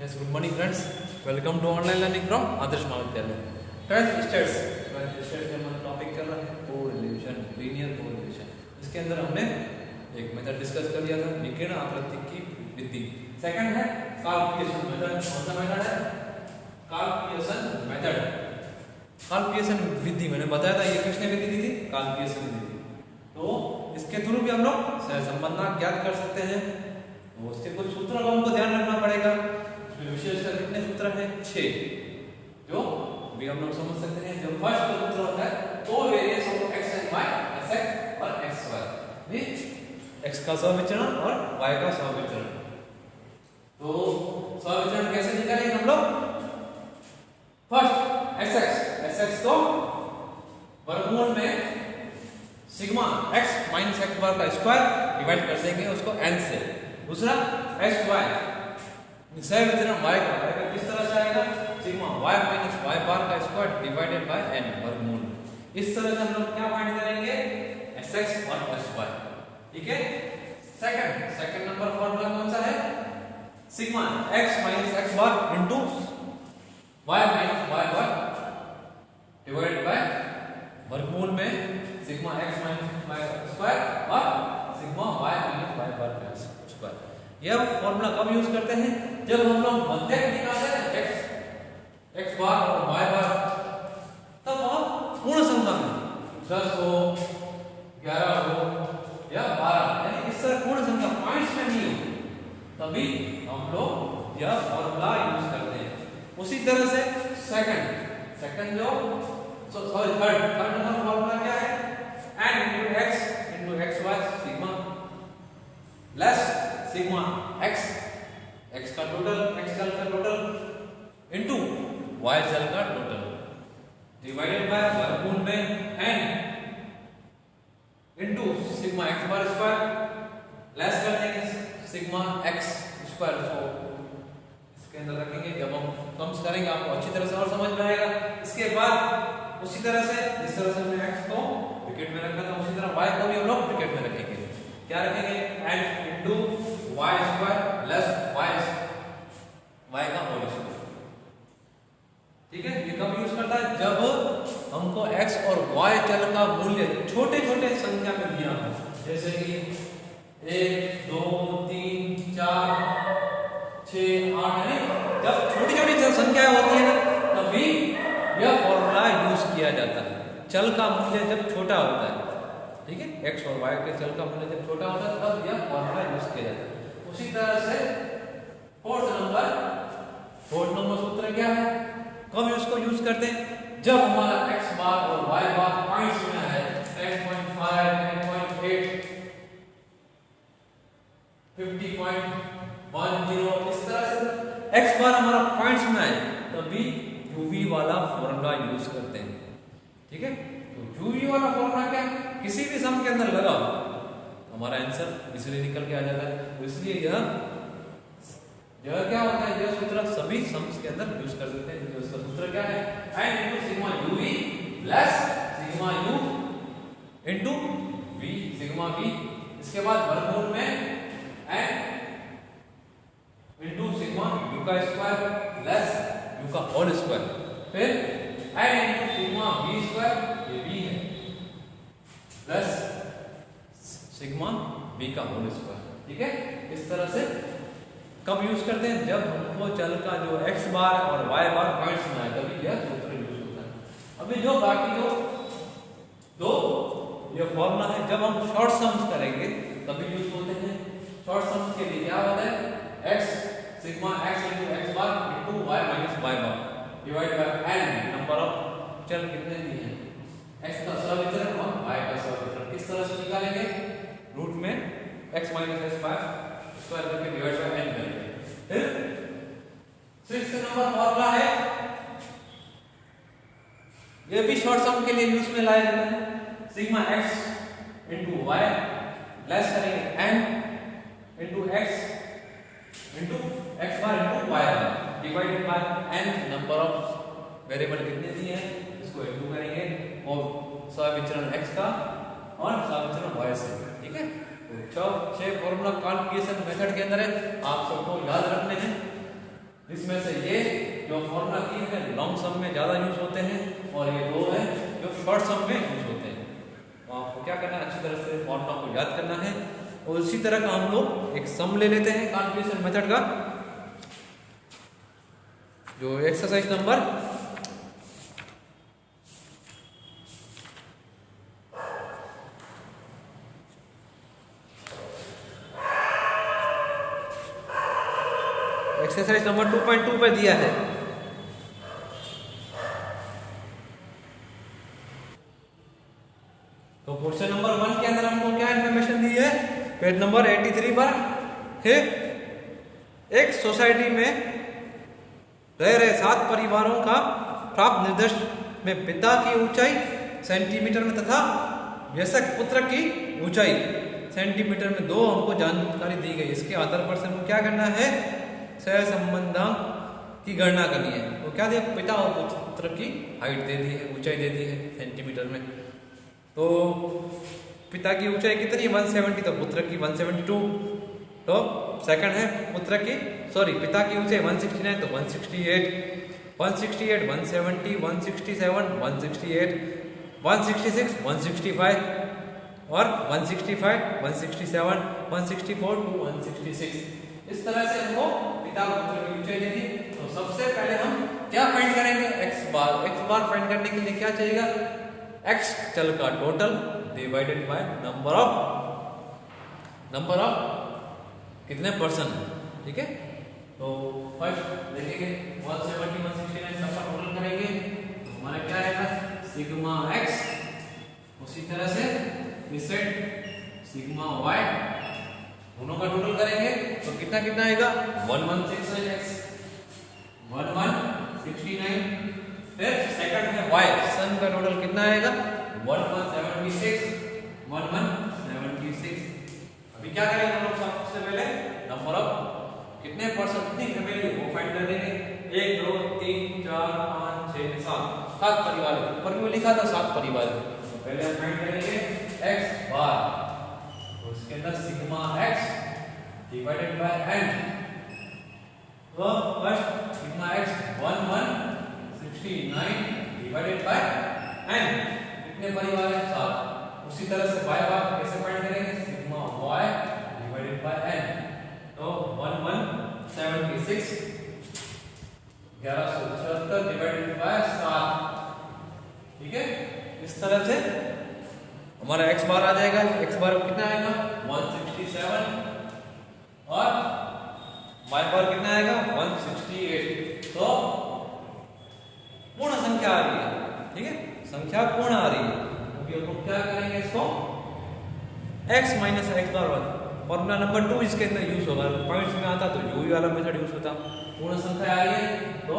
Yes, good morning friends. Welcome to online learning from आदर्श महाविद्यालय. Friends, states के हमारा topic चल रहा है कोरिलेशन, लीनियर कोरिलेशन. इसके अंदर हमने एक मेथड डिस्कस कर लिया था, विकिरण आकृति की विधि. सेकंड है काल्पनिकेशन मेथड. कौन सा मेथड है? काल्पनिकेशन मेथड. काल्पनिकेशन विधि मैंने बताया था, ये किसने विधि दी थी? काल्पनिकेशन विधि. तो इसके थ्रू भी हम लोग सहसंबंध ज्ञात कर सकते हैं. तो उसके कुछ सूत्रों को हमको ध्यान रखना पड़ेगा. विशेषकर कितने सूत्र हैं? 6, जो भी हम लोग समझ सकते हैं. जो फर्स्ट सूत्र होता है तो variance of x and y, x और xy, मींस x का सहविचरण और y का सहविचरण. तो सहविचरण कैसे निकालेंगे हम लोग? फर्स्ट sx को वर्गमूल में सिग्मा x माइनस x बार का स्क्वायर डिवाइड कर देंगे उसको n से. दूसरा sy सहविचरण y का किस तरह से आएगा? सिग्मा y माइनस y बार का स्क्वायर डिवाइडेड बाय n वर्गमूल. इस तरह से हम लोग क्या फाइंड करेंगे? sx और sy. ठीक है. सेकंड नंबर फॉर्मूला कौन सा है? Sigma x minus x bar into y minus y bar divided by वर्गमूल में sigma x minus y square और सिग्मा y माइनस y बार का स्क्वायर. यह फॉर्मूला कब यूज करते हैं? जब हम लोग मध्यक निकालते हैं x बार और y बार, तब वह पूर्ण संख्या में 10 हो, 11 हो या 12, यानी इस तरह पूर्ण संख्या पॉइंट्स में नहीं हो, तभी हम लोग यह फॉर्मूला यूज करते हैं. उसी तरह से सेकंड जो थर्ड नंबर फॉर्मूला क्या है? n into x into xy sigma plus sigma x का टोटल, x जल का टोटल इनटू y जल का टोटल डिवाइडेड बाय वर्गमूल में n into sigma x bar square plus कर देंगे सिग्मा x स्क्वायर. तो इसके अंदर रखेंगे. जब हम कम्स करेंगे आपको अच्छी तरह से और समझ में आएगा. इसके बाद उसी तरह से जिस तरह से हमने x को ब्रैकेट में रखा था, उसी तरह y को भी हम लोग ब्रैकेट में रखेंगे. क्या रखेंगे? n into y square plus y का होल स्क्वायर. ठीक है. ये कब यूज करता है? जब हमको x और y चल का मूल्य छोटे छोटे संख्या में दिया हो, जैसे कि 1 2 3 4 6 8, यानी जब छोटी छोटी संख्याएं होती है ना, तभी यह फॉर्मूला यूज किया जाता है. चल का मूल्य जब छोटा होता है, ठीक है, x और y के चल का मूल्य जब छोटा होता है तब यह फॉर्मूला यूज किया जाता है. उसी तरह से फोर्थ नंबर सूत्र क्या है? कब इसको यूज करते हैं? जब हमारा x बार और y बार पॉइंट्स में है, 10.5 10.8 50.10, इस तरह से x बार हमारा पॉइंट्स में है, तभी uv वाला फॉर्मूला यूज करते हैं. ठीक है. तो uv वाला फॉर्मूला क्या है? किसी भी सम के अंदर लगाओ, हमारा आंसर इसलिए निकल के आ जाता है. तो इसलिए यह क्या होता है? यह सूत्र सभी सम्स के अंदर यूज कर सकते हैं. इसका सूत्र क्या है? n into sigma uv plus sigma u into v sigma v. इसके बाद वर्गमूल में n into सिग्मा u का स्क्वायर प्लस u का होल स्क्वायर, फिर n into sigma v square, ये v है, प्लस सिग्मा v का होल स्क्वायर. ठीक है. इस तरह से कब यूज करते हैं? जब हमको चल का जो x बार और y बार पॉइंट्स में आए, तभी यह सूत्र यूज होता है. अभी जो बाकी दो ये फॉर्मूला है, जब हम शॉर्ट सम्स करेंगे तभी यूज होते हैं. शॉर्ट सम्स के लिए क्या होता है? x sigma x into x bar into y minus y bar divide by n number of चल कितने दिए हैं, x का सहविचरण और y का सहविचरण. किस तरह से निकालेंगे? रूट में x minus x bar square करके डिवाइड बाय n करेंगे. फिर 6th नंबर फॉर्मूला है, ये भी शॉर्ट सम के लिए यूज में लाया जाता है. Sigma x into y plus करेंगे n into x into x bar into y bar divided by n number of variable कितने दिए हैं, इसको इनटू करेंगे और सहविचरण x का और सहविचरण y से. ठीक है. तो 6 फॉर्मूला काल्पनिकेशन मेथड के अंदर है, आप सबको याद रखने हैं. इसमें से ये जो फॉर्मूला 3 है लॉन्ग सम में ज़्यादा यूज होते हैं और ये 2 है जो शॉर्ट सम में यूज होते हैं। तो आपको क्या करना है, अच्छी तरह से फॉर्मूला को याद करना है। और इसी तरह का हम लोग एक सम ले लेते हैं कैलकुलेशन मेथड का, जो एक्सरसाइज नंबर एक्सरसाइज नंबर 2.2 पे दिया है। तो क्वेश्चन नंबर 1 के अंदर हमको क्या इन्फॉर्मेशन दी है, पेज नंबर 83 पर है, एक सोसाइटी में रह रहे 7 परिवारों का प्राप्त निर्देश में पिता की ऊंचाई सेंटीमीटर में तथा वयस्क पुत्र की ऊंचाई सेंटीमीटर में 2 हमको जानकारी दी गई। इसके आधार पर से हमको क्या करना है, सह संबंधांक की गणना करनी है। तो क्या दिया, पिता और पुत्र की हाइट दे दी है, ऊंचाई दे दी है सेंटीमीटर में। तो पिता की ऊंचाई कितनी, 170, तो पुत्र की 172। तो सेकंड है पुत्र की, सॉरी पिता की ऊंचाई 169, तो 168, 168, 170, 167, 168, 166, 165 और 165, 167, 164 to 166। इस तरह से हमको पिता और पुत्र की ऊंचाई देनी। तो सबसे पहले हम क्या फाइंड करेंगे, एक्स बार फाइंड करने के लिए क्या चाहिएगा, एक्स चल का total divided by number of कितने पर्सन है, ठीक है। तो फर्स्ट देखेंगे 170, 169 सबका टोटल करेंगे, तो हमारा क्या आएगा, सिग्मा एक्स। उसी तरह से सिग्मा वाई दोनों का टोटल करेंगे तो कितना कितना आएगा, 1169x 1169। फिर सेकंड है y, सन का टोटल कितना आएगा, 1176 1176। अभी क्या करेंगे हम लोग, सबसे पहले नंबर ऑफ कितने पर्सन कितनी फैमिली वो फाइंड कर देंगे। 1 2 3 4 5 6 7 परिवार, ऊपर में लिखा था 7 परिवार। तो पहले हम फाइंड करेंगे x बार, उसके अंदर sigma x divided by n। तो first sigma x 1169 divided by n, कितने परिवार है, 7। उसी तरह से y बार कैसे फाइंड करेंगे, sigma y divided by n। तो 1176 1176 डिवाइडेड बाय 7, ठीक है। इस तरह से हमारा x बार आ जाएगा। x बार कितना आएगा, 167 और y बार कितना आएगा, 168। तो पूर्ण संख्या आ रही है, ठीक है, संख्या पूर्ण आ रही है। क्योंकि हम क्या करेंगे इसको, x माइनस एक्स बार 1, फॉर्मूला नंबर 2 इसके अंदर यूज होगा। पॉइंट्स में आता तो यू वाला मेथड यूज होता। पूर्ण संख्या आ रही है तो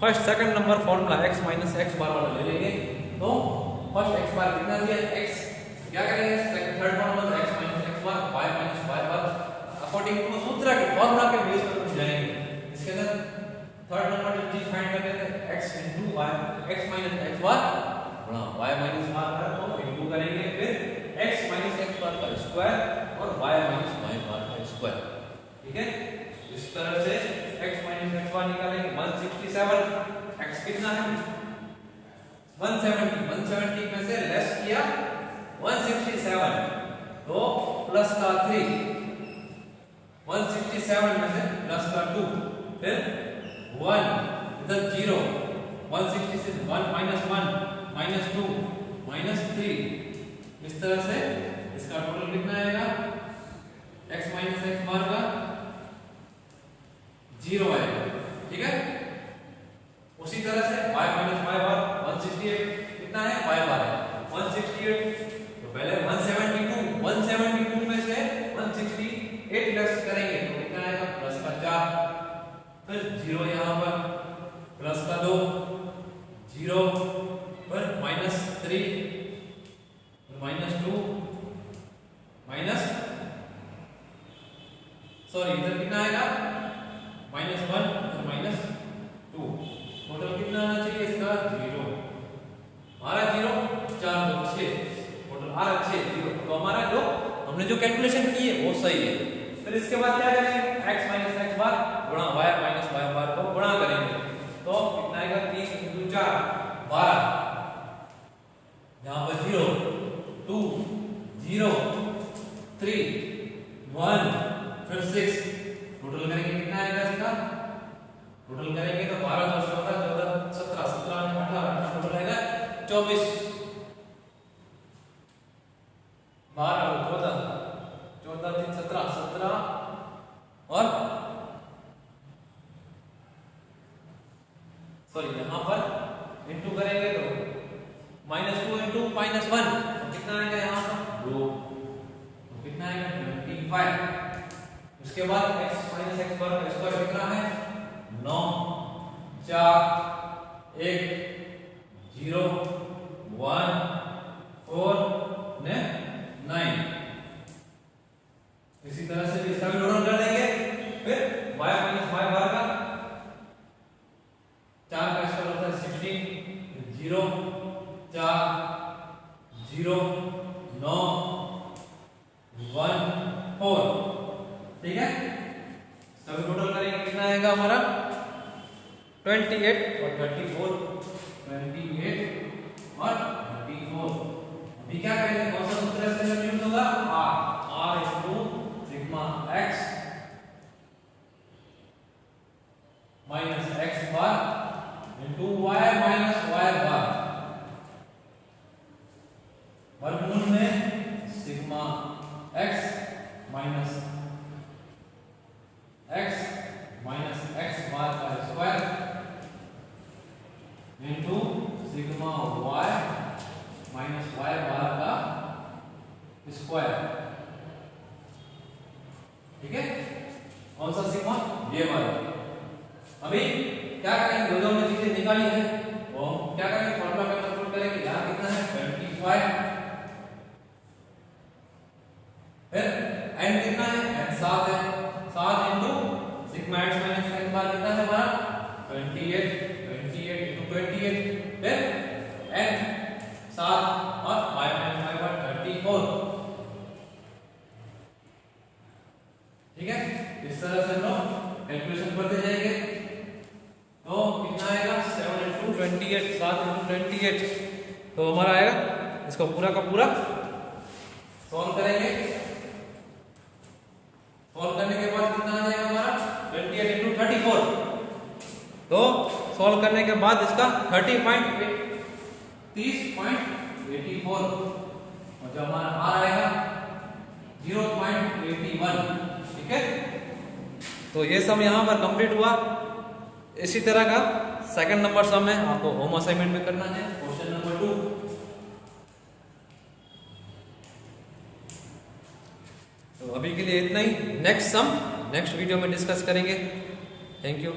first second number formula x minus x bar वाला ले लेंगे। तो फर्स्ट x बार कितना दिया, x क्या करेंगे, third formula x minus x bar y minus y bar according to सूत्र के फॉर्मूला के बेस पर जाएंगे। इसके अंदर थर्ड नंबर जो चीज फाइंड कर लेते हैं, x into y, x minus x bar गुणा y माइनस y बार को इनटू करेंगे, फिर x माइनस एक्स बार का स्क्वायर और y माइनस y बार का स्क्वायर, ठीक है। इस तरह से x माइनस एक्स बार निकालेंगे, 167, x कितना है 170, 170 में से लेस किया 167, तो प्लस का 3, 167 में से प्लस का 2, फिर 1 इधर 0, 166 1 माइनस 1 माइनस 2 माइनस 3। इस तरह से इसका टोटल कितना आएगा, x माइनस एक्स बार का 0 आएगा, ठीक है। उसी तरह से y माइनस y बार 168 कितना है, y बार है 168। तो पहले 172 में से 168 लेस करेंगे तो कितना आएगा, प्लस का 4, फिर 0 यहाँ पर, प्लस का 2, 0 पर माइनस 3, माइनस 2, माइनस सॉरी इधर कितना आएगा, माइनस 1 और माइनस 2। टोटल कितना आना चाहिए इसका, 0। हमारा 0 4 2 6, टोटल आ रहा 6 0। तो हमारा जो हमने जो कैलकुलेशन की है वो सही है। फिर इसके बाद क्या करेंगे, x माइनस एक्स बार गुणा y माइनस y बार को गुणा करेंगे, तो कितना आएगा 3 × 4 12, यहाँ पर 0 2 0 3 1 फिर 6, टोटल करेंगे कितना आएगा इसका, टोटल करेंगे तो 12 × 14 14 17 17 में 18 टोटल आएगा 24, 12 14 14 3 17 17 और सॉरी यहाँ पर इंटू करेंगे तो -2 × -1 तो कितना आएगा यहाँ पर 2, तो कितना आएगा 25। उसके बाद x माइनस एक्स बार का स्क्वायर कितना है 9 4 1 0 1 4 ने 9। इसी तरह से इसका भी टोटल कर देंगे, फिर y माइनस y बार का 4 का स्क्वायर होता है 16 0 4 0 9 1 4, ठीक है। सभी टोटल करेंगे कितना आएगा हमारा 28 और 34, 28 और 34। अभी क्या करेंगे, कौन सा सूत्र से यूज होगा, r into sigma x minus x bar into y minus y बार वर्गमूल में सिग्मा x माइनस x बार का square into sigma y minus y बार का स्क्वायर, ठीक है। कौन सा सिग्मा, ये वाला। अभी क्या करेंगे, दो में चीजें निकाली है, वो क्या करेंगे, फॉर्मूला में सब्स्टिट्यूट करेंगे। यहाँ कितना है 25, फिर n कितना है, n 7 है, 7 into sigma x minus x बार कितना है हमारा 28 इनटू 28, फिर n 7 और y माइनस y बार 34, ठीक है। इस तरह से हम लोग कैलकुलेशन करते जाएंगे, तो कितना आएगा 7 इनटू 28 7 इनटू 28, तो हमारा आएगा, इसको पूरा का पूरा सॉल्व करेंगे। सॉल्व करने के बाद कितना आ जाएगा हमारा 28 इनटू 34, तो सॉल्व करने के बाद इसका 30.84 और जो हमारा r आएगा 0.81, ठीक है। तो ये सम यहाँ पर कंप्लीट हुआ। इसी तरह का सेकंड नंबर सम है, आपको होम असाइनमेंट में करना है, क्वेश्चन नंबर 2। तो अभी के लिए इतना ही, नेक्स्ट सम नेक्स्ट वीडियो में डिस्कस करेंगे। Thank you.